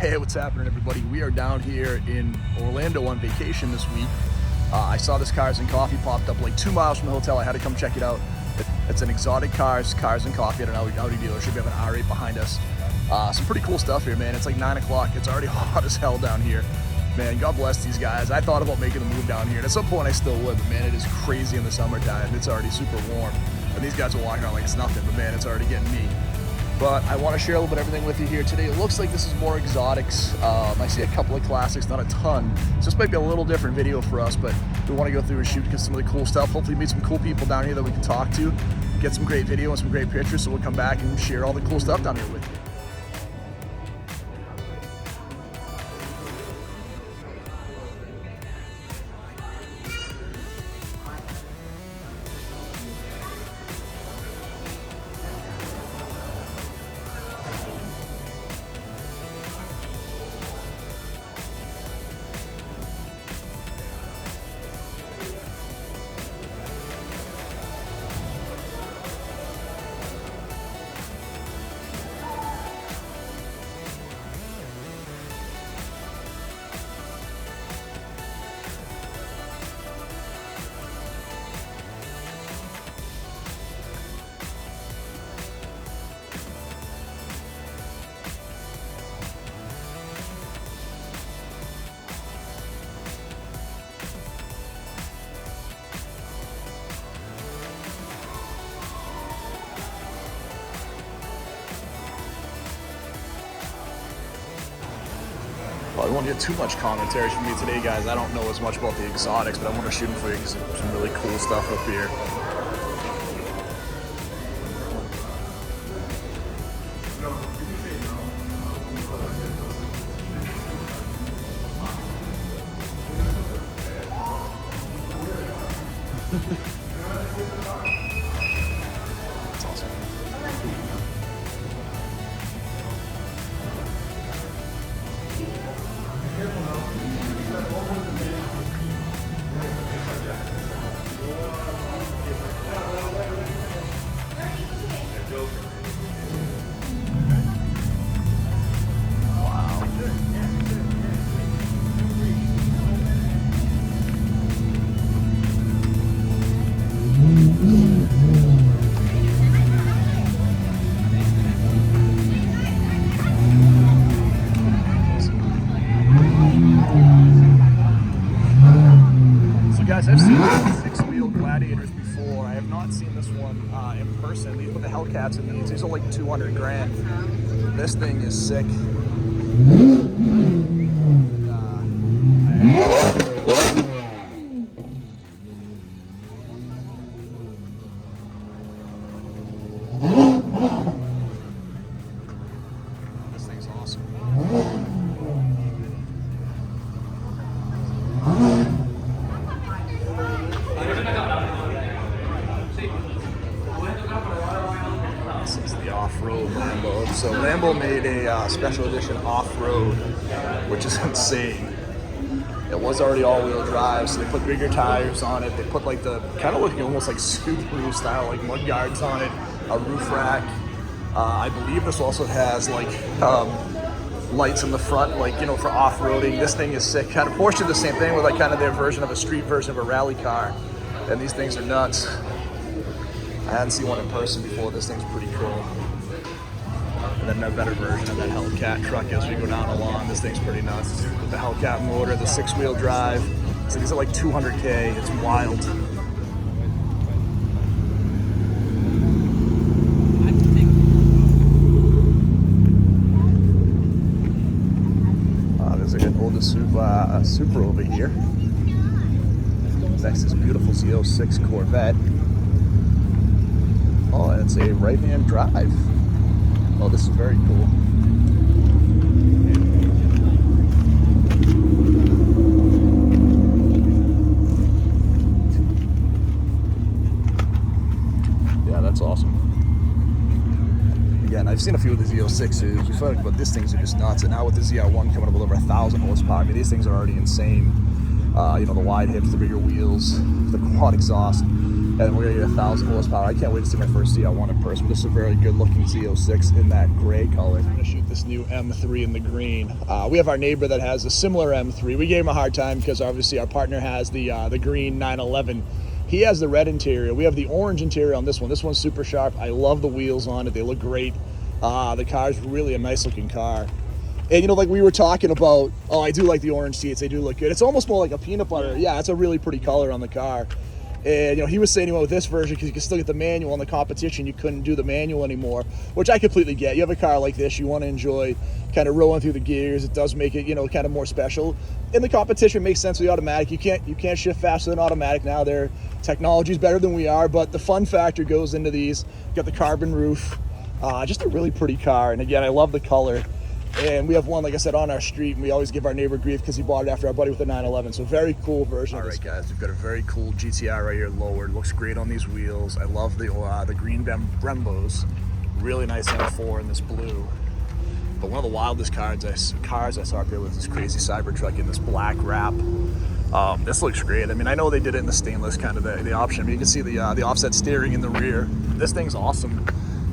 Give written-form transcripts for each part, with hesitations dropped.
Hey, what's happening, everybody? We are down here in Orlando on vacation this week. I saw this Cars and Coffee popped up like 2 miles from the hotel. I had to come check it out. It's an exotic Cars and Coffee at an Audi dealership. We have an R8 behind us. Some pretty cool stuff here, man. It's like 9 o'clock. It's already hot as hell down here. Man, God bless these guys. I thought about making the move down here, and at some point I still would, but man, it is crazy in the summertime. It's already super warm, and these guys are walking around like it's nothing, but man, it's already getting me. But I want to share a little bit of everything with you here today. It looks like this is more exotics. I see a couple of classics, not a ton. So this might be a little different video for us, but we want to go through and shoot some really cool stuff. Hopefully meet some cool people down here that we can talk to, get some great video and some great pictures, so we'll come back and share all the cool stuff down here with you. Well, I won't get too much commentary from me today, guys. I don't know as much about the exotics, but I want to shoot them for you because there's some really cool stuff up here. That's awesome. Guys, I've seen 6-wheel Gladiators before. I have not seen this one in person. These with the Hellcats in these are like 200 grand. This thing is sick. This thing's awesome. This is the off-road Lambo. So Lambo made a special edition off-road, which is insane. It was already all-wheel drive, so they put bigger tires on it. They put like the kind of looking almost like Subaru style, like mud guards on it, a roof rack. I believe this also has like lights in the front, like, you know, for off-roading. This thing is sick. Kind of Porsche did the same thing with like kind of their version of a street version of a rally car, and these things are nuts. I hadn't seen one in person before. This thing's pretty cool. And then a better version of that Hellcat truck as we go down along. This thing's pretty nuts. With the Hellcat motor, the 6-wheel drive. So these are like 200K. It's wild. There's like an older Supra over here. Next is a beautiful Z06 Corvette. Oh, and it's a right-hand drive. Oh, this is very cool. Yeah, that's awesome. Again, I've seen a few of the Z06s. We thought about these things are just nuts. And now with the ZR1 coming up with over 1,000 horsepower, I mean, these things are already insane. You know, the wide hips, the bigger wheels, the quad exhaust. and we're gonna get 1,000 horsepower. I can't wait to see my first ZL1 in person. This is a very good looking Z06 in that gray color. I'm gonna shoot this new M3 in the green. We have our neighbor that has a similar M3. We gave him a hard time because obviously our partner has the green 911. He has the red interior. We have the orange interior on this one. This one's super sharp. I love the wheels on it. They look great. The car's really a nice looking car. And you know, like we were talking about, oh, I do like the orange seats. They do look good. It's almost more like a peanut butter. Yeah, it's a really pretty color on the car. And you know, he was saying, with this version, because you can still get the manual. On the competition, you couldn't do the manual anymore, which I completely get. You have a car like this, you want to enjoy kind of rolling through the gears. It does make it, kind of more special. In the competition, it makes sense with the automatic. You can't shift faster than automatic now. Their technology's better than we are, but the fun factor goes into these. You got the carbon roof, just a really pretty car. And again, I love the color. And we have one, like I said, on our street, and we always give our neighbor grief because he bought it after our buddy with the 911. So very cool version. All right, guys, we've got a very cool GTI right here lowered. Looks great on these wheels. I love the green Brembos. Really nice M4 in this blue. But one of the wildest cars I saw up here was this crazy Cybertruck in this black wrap. This looks great. I mean, I know they did it in the stainless kind of the option. I mean, you can see the offset steering in the rear. This thing's awesome.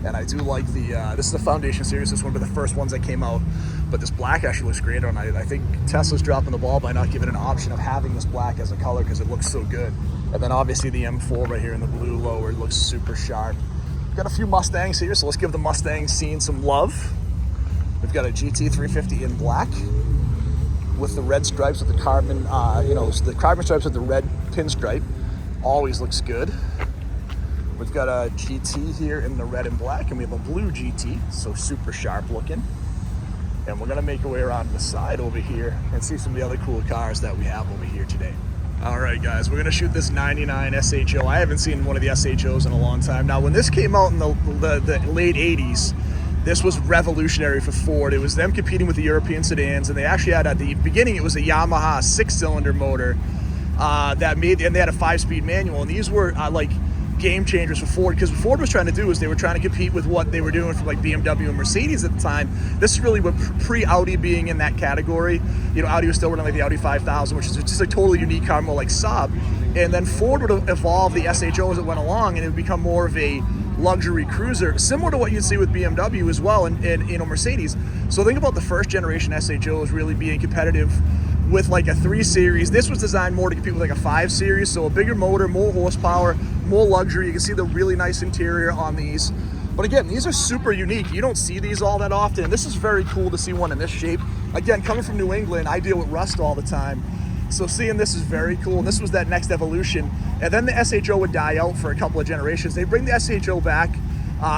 And I do like this is the Foundation Series. This one was the first ones that came out. But this black actually looks great on. I think Tesla's dropping the ball by not giving an option of having this black as a color because it looks so good. And then obviously the M4 right here in the blue lower looks super sharp. We've got a few Mustangs here, so let's give the Mustang scene some love. We've got a GT 350 in black with the red stripes with the carbon, the carbon stripes with the red pinstripe. Always looks good. We've got a GT here in the red and black, and we have a blue GT, so super sharp looking. And we're gonna make our way around to the side over here and see some of the other cool cars that we have over here today. All right, guys, we're gonna shoot this 99 SHO. I haven't seen one of the SHOs in a long time. Now, when this came out in the late 80s, this was revolutionary for Ford. It was them competing with the European sedans, and they actually had, at the beginning, it was a Yamaha 6-cylinder motor and they had a 5-speed manual, and these were game changers for Ford, because what Ford was trying to do is they were trying to compete with what they were doing for like BMW and Mercedes at the time. This is really what pre-Audi being in that category. Audi was still running like the Audi 5000, which is just a totally unique car, more like Saab. And then Ford would evolve the SHO as it went along, and it would become more of a luxury cruiser, similar to what you'd see with BMW as well, and Mercedes. So think about the first generation SHOs really being competitive with like a 3 Series. This was designed more to compete with like a 5 Series, so a bigger motor, more horsepower, more luxury. You can see the really nice interior on these. But again, these are super unique. You don't see these all that often. This is very cool to see one in this shape. Again, coming from New England, I deal with rust all the time. So seeing this is very cool. And this was that next evolution. And then the SHO would die out for a couple of generations. They bring the SHO back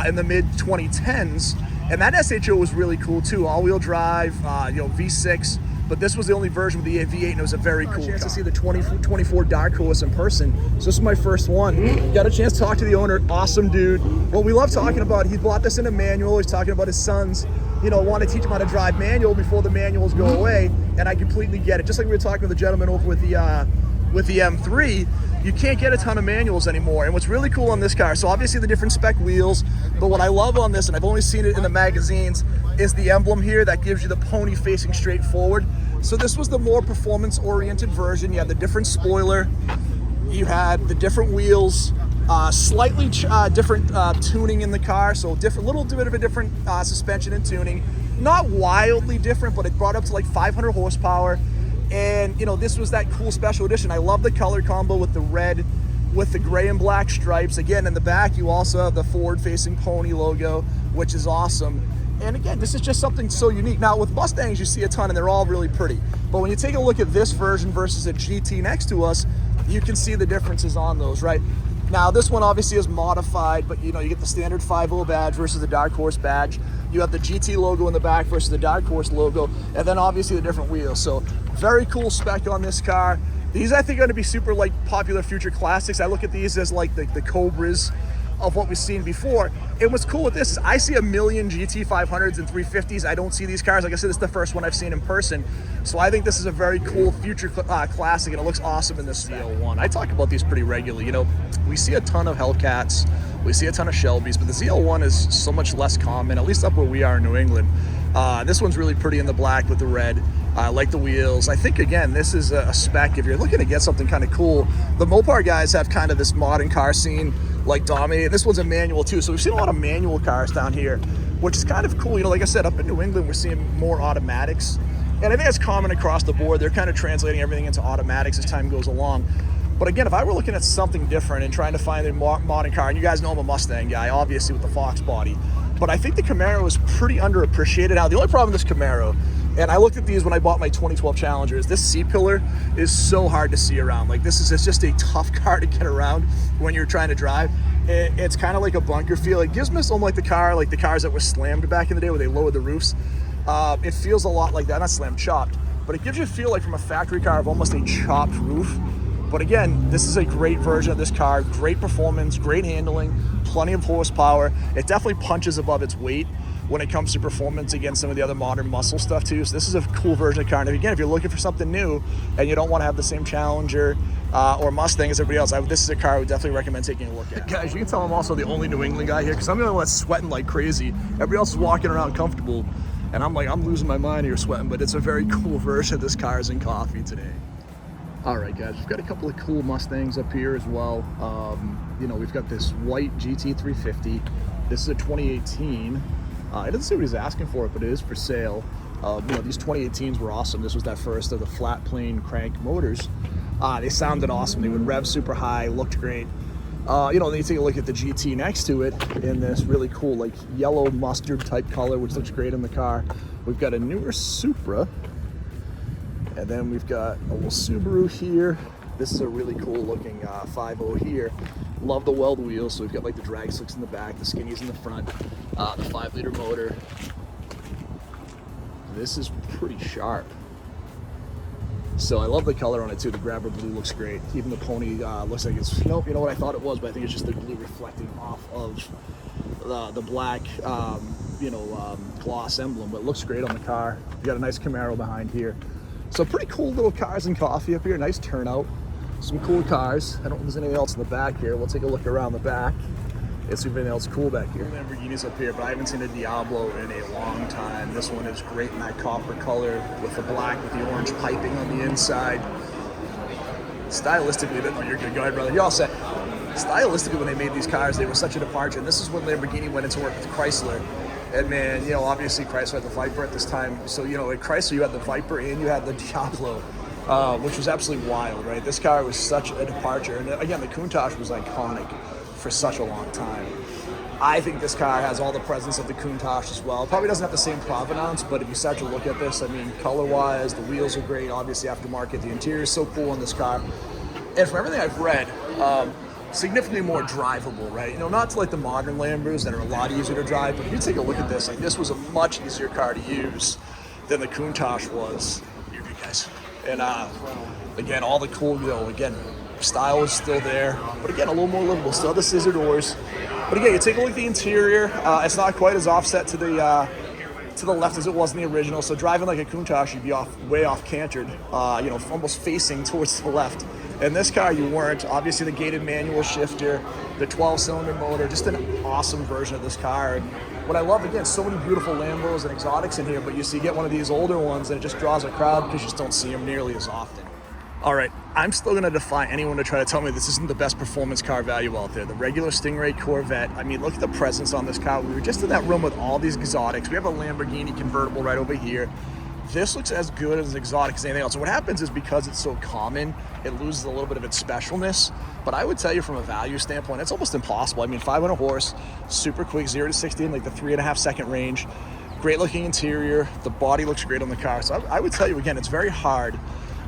in the mid 2010s. And that SHO was really cool too. All-wheel drive, V6. But this was the only version with the V8, and it was a very cool car. To see the 2024 Dark Horse in person. So this is my first one. Got a chance to talk to the owner. Awesome dude. What we love talking about, he bought this in a manual. He's talking about his sons, want to teach him how to drive manual before the manuals go away. And I completely get it. Just like we were talking with the gentleman over with the M3, you can't get a ton of manuals anymore. And what's really cool on this car, so obviously the different spec wheels, but what I love on this, and I've only seen it in the magazines, is the emblem here that gives you the pony facing straight forward. So this was the more performance-oriented version. You had the different spoiler, you had the different wheels, slightly different tuning in the car, so little bit of a different suspension and tuning. Not wildly different, but it brought up to like 500 horsepower. And this was that cool special edition. I love the color combo with the red, with the gray and black stripes. Again, in the back, you also have the forward-facing pony logo, which is awesome. And again, this is just something so unique. Now, with Mustangs, you see a ton, and they're all really pretty. But when you take a look at this version versus a GT next to us, you can see the differences on those, right? Now, this one obviously is modified, but you get the standard 5.0 badge versus the Dark Horse badge. You have the GT logo in the back versus the Dark Horse logo, and then obviously the different wheels. So very cool spec on this car. These, I think, are going to be super popular future classics. I look at these as like the Cobras of what we've seen before. And what's cool with this is I see a million GT 500s and 350s. I don't see these cars. Like I said, this is the first one I've seen in person. So I think this is a very cool future classic, and it looks awesome in this ZL1. I talk about these pretty regularly. We see a ton of Hellcats, we see a ton of Shelbys, but the ZL1 is so much less common, at least up where we are in New England. This one's really pretty in the black with the red. I like the wheels. I think, again, this is a spec. If you're looking to get something kind of cool, the Mopar guys have kind of this modern car scene like dominate. This one's a manual too, so we've seen a lot of manual cars down here, which is kind of cool. You know, like I said, up in New England, we're seeing more automatics, and I think that's common across the board. They're kind of translating everything into automatics as time goes along. But again, if I were looking at something different and trying to find a modern car, and you guys know I'm a Mustang guy, obviously with the Fox body, but I think the Camaro is pretty underappreciated. Now, the only problem with this Camaro, and I looked at these when I bought my 2012 Challenger, is this C-pillar is so hard to see around. Like, this is just a tough car to get around when you're trying to drive. It's kind of like a bunker feel. It gives me something like the cars that were slammed back in the day where they lowered the roofs. It feels a lot like that, not slammed, chopped, but it gives you a feel like from a factory car of almost a chopped roof. But again, this is a great version of this car, great performance, great handling, plenty of horsepower. It definitely punches above its weight when it comes to performance against some of the other modern muscle stuff too. So this is a cool version of car. And again, if you're looking for something new and you don't want to have the same Challenger or Mustang as everybody else, this is a car I would definitely recommend taking a look at. Guys, you can tell I'm also the only New England guy here because I'm the only one that's sweating like crazy. Everybody else is walking around comfortable. And I'm losing my mind here sweating, but it's a very cool version of this Cars and Coffee today. All right, guys, we've got a couple of cool Mustangs up here as well. You know, we've got this white GT350. This is a 2018. It doesn't say what he's asking for it, but it is for sale. You know, these 2018s were awesome. This was that first of the flat plane crank motors. They sounded awesome. They would rev super high, looked great. You know, then you take a look at the GT next to it in this really cool, like, yellow mustard type color, which looks great in the car. We've got a newer Supra. And then we've got a little Subaru here. This is a really cool looking 5.0 here. Love the weld wheels. So we've got like the drag slicks in the back, the skinnies in the front, the 5-liter motor. This is pretty sharp. So I love the color on it too. The grabber blue looks great. Even the pony looks like it's, nope, you know what I thought it was, but I think it's just the blue reflecting off of the black, you know, gloss emblem. But it looks great on the car. We got a nice Camaro behind here. So pretty cool little Cars and Coffee up here. Nice turnout. Some cool cars. I don't know if there's anything else in the back here. We'll take a look around the back and see if anything else cool back here. Lamborghinis up here, but I haven't seen a Diablo in a long time. This one is great in that copper color with the black with the orange piping on the inside. Stylistically, you're good. Go ahead, brother. You're all set. Stylistically, when they made these cars, they were such a departure. And this is when Lamborghini went into work with Chrysler. And man, you know, obviously Chrysler had the Viper at this time. So, you know, at Chrysler, you had the Viper and you had the Diablo, which was absolutely wild, right? This car was such a departure. And again, the Countach was iconic for such a long time. I think this car has all the presence of the Countach as well. Probably doesn't have the same provenance, but if you start to look at this, I mean, color-wise, the wheels are great, obviously aftermarket. The interior is so cool in this car. And from everything I've read, significantly more drivable, right? You know, not to like the modern Lambos that are a lot easier to drive, but if you take a look at this, like this was a much easier car to use than the Countach was. You're good, guys. And again, all the cool, you know, again, style is still there, but again, a little more livable. Still the scissor doors, but again, you take a look at the interior. It's not quite as offset to the left as it was in the original. So driving like a Countach, you'd be way off cantered, you know, almost facing towards the left. In this car, you weren't. Obviously, the gated manual shifter, the 12-cylinder motor, just an awesome version of this car. And what I love, again, so many beautiful Lambos and exotics in here, but you get one of these older ones and it just draws a crowd because you just don't see them nearly as often. All right, I'm still going to defy anyone to try to tell me this isn't the best performance car value out there. The regular Stingray Corvette, I mean, look at the presence on this car. We were just in that room with all these exotics. We have a Lamborghini convertible right over here. This looks as good as exotic as anything else. So what happens is because it's so common, it loses a little bit of its specialness. But I would tell you from a value standpoint, it's almost impossible. I mean, 500 horse, super quick, 0 to 60 in like the 3.5 second range. Great looking interior. The body looks great on the car. So I would tell you, again, it's very hard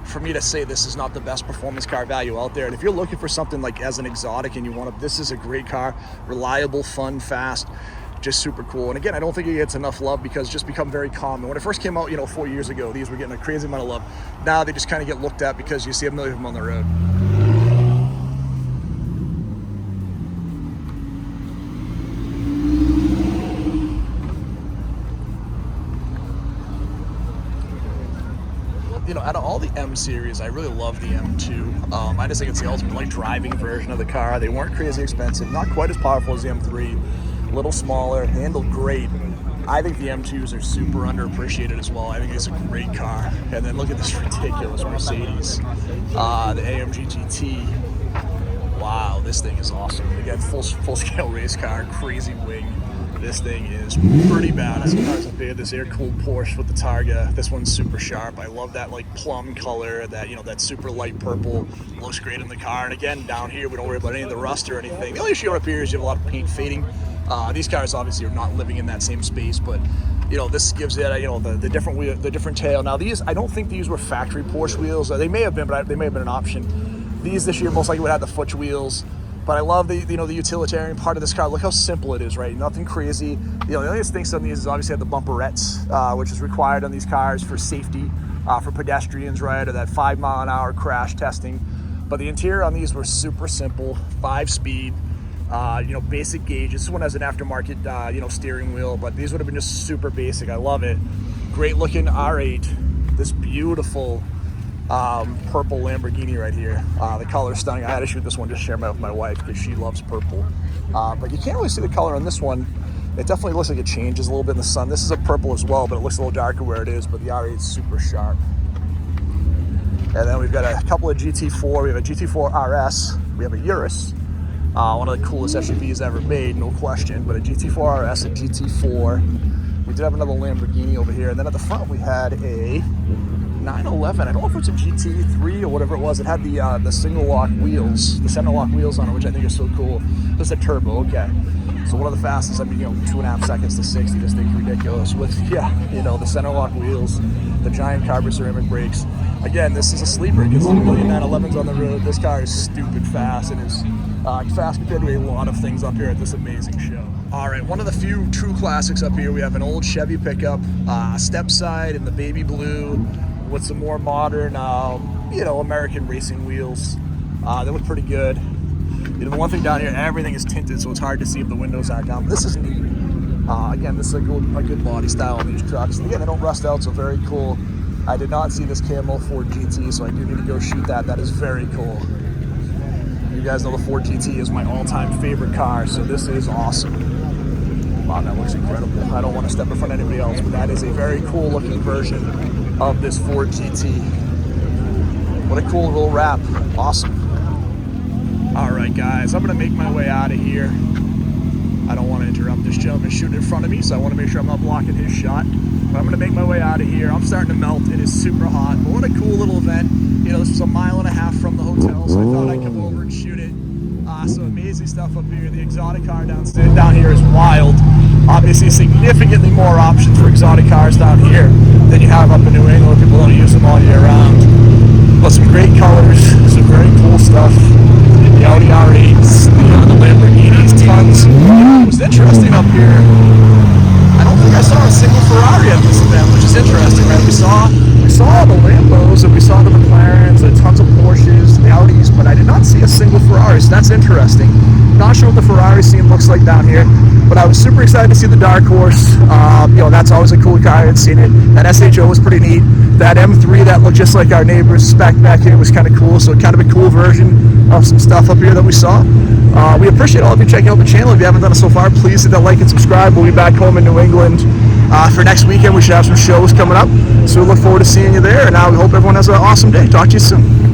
for me to say this is not the best performance car value out there. And if you're looking for something like as an exotic and you want to, this is a great car, reliable, fun, fast, just super cool. And again, I don't think it gets enough love because it's just become very common. When it first came out, you know, 4 years ago, these were getting a crazy amount of love. Now they just kind of get looked at because you see a million of them on the road. You know, out of all the M series, I really love the M2. I just think it's the ultimate like driving version of the car. They weren't crazy expensive, not quite as powerful as the M3, a little smaller, handled great. I think the M2s are super underappreciated as well. I think it's a great car. And then look at this ridiculous Mercedes, the AMG GT. Wow, this thing is awesome. Again, full scale race car, crazy wing. This thing is pretty badass. They had this air-cooled Porsche with the Targa. This one's super sharp. I love that like plum color, that, you know, that super light purple. Looks great in the car. And again, down here, we don't worry about any of the rust or anything. The only issue up here is you have a lot of paint fading. These cars obviously are not living in that same space, but you know, this gives it, you know, the different wheel, the different tail. Now these, I don't think these were factory Porsche wheels. They may have been, but they may have been an option. These this year most likely would have the Futch wheels. But I love the, you know, the utilitarian part of this car. Look how simple it is, right? Nothing crazy. You know, the only thing on these is obviously have the bumperettes, which is required on these cars for safety, for pedestrians, right? Or that 5 mile an hour crash testing. But the interior on these were super simple, 5-speed, you know, basic gauge. This one has an aftermarket, you know, steering wheel, but these would have been just super basic. I love it. Great looking R8. This beautiful purple Lamborghini right here. The color's stunning. I had to shoot this one, just share it with my wife because she loves purple. But you can't really see the color on this one. It definitely looks like it changes a little bit in the sun. This is a purple as well, but it looks a little darker where it is, but the R8 is super sharp. And then we've got a couple of GT4. We have a GT4 RS. We have a Urus. One of the coolest SUVs ever made, no question, but a GT4 RS, a GT4. We did have another Lamborghini over here. And then at the front, we had a 911. I don't know if it's a GT3 or whatever it was. It had the single lock wheels, the center lock wheels on it, which I think is so cool. It's a turbo, okay. So one of the fastest, I mean, you know, 2.5 seconds to 60, just think ridiculous with, yeah, you know, the center lock wheels, the giant carbon ceramic brakes. Again, this is a sleeper because there's a million 911s on the road. This car is stupid fast. It is fast compared to a lot of things up here at this amazing show. All right, one of the few true classics up here. We have an old Chevy pickup, step side in the baby blue with some more modern, you know, American racing wheels. They look pretty good. You know, the one thing down here, everything is tinted, so it's hard to see if the windows aren't down. This is neat. Again, this is a good body style on these trucks. And again, they don't rust out, so very cool. I did not see this camo Ford GT, so I do need to go shoot that. That is very cool. You guys know the Ford GT is my all-time favorite car, so this is awesome. Wow, that looks incredible. I don't want to step in front of anybody else, but that is a very cool looking version of this Ford GT. What a cool little wrap. Awesome. All right, guys, I'm gonna make my way out of here. I don't want to interrupt this gentleman shooting in front of me, so I want to make sure I'm not blocking his shot. But I'm gonna make my way out of here. I'm starting to melt. It is super hot, but what a cool little event. You know, this was 1.5 miles from the hotel, so I thought I'd come over and shoot it. Some amazing stuff up here. The exotic car down here is wild. Obviously, significantly more options for exotic cars down here than you have up in New England. People don't use them all year round. But some great colors, some very cool stuff. The Audi R8s, the Lamborghinis, tons. It was interesting up here. I don't think I saw a single Ferrari at this event, which is interesting, right? We saw the Lambos and we saw the McLarens and tons of Porsches, the Audis, but I did not see a single Ferrari, so that's interesting. Not sure what the Ferrari scene looks like down here, but I was super excited to see the Dark Horse. You know, that's always a cool car. I had seen it. That SHO was pretty neat. That M3 that looked just like our neighbor's spec back here was kind of cool, so kind of a cool version of some stuff up here that we saw. We appreciate all of you checking out the channel. If you haven't done it so far, please hit that like and subscribe. We'll be back home in New England for next weekend. We should have some shows coming up, so we look forward to seeing you there, and we hope everyone has an awesome day. Talk to you soon.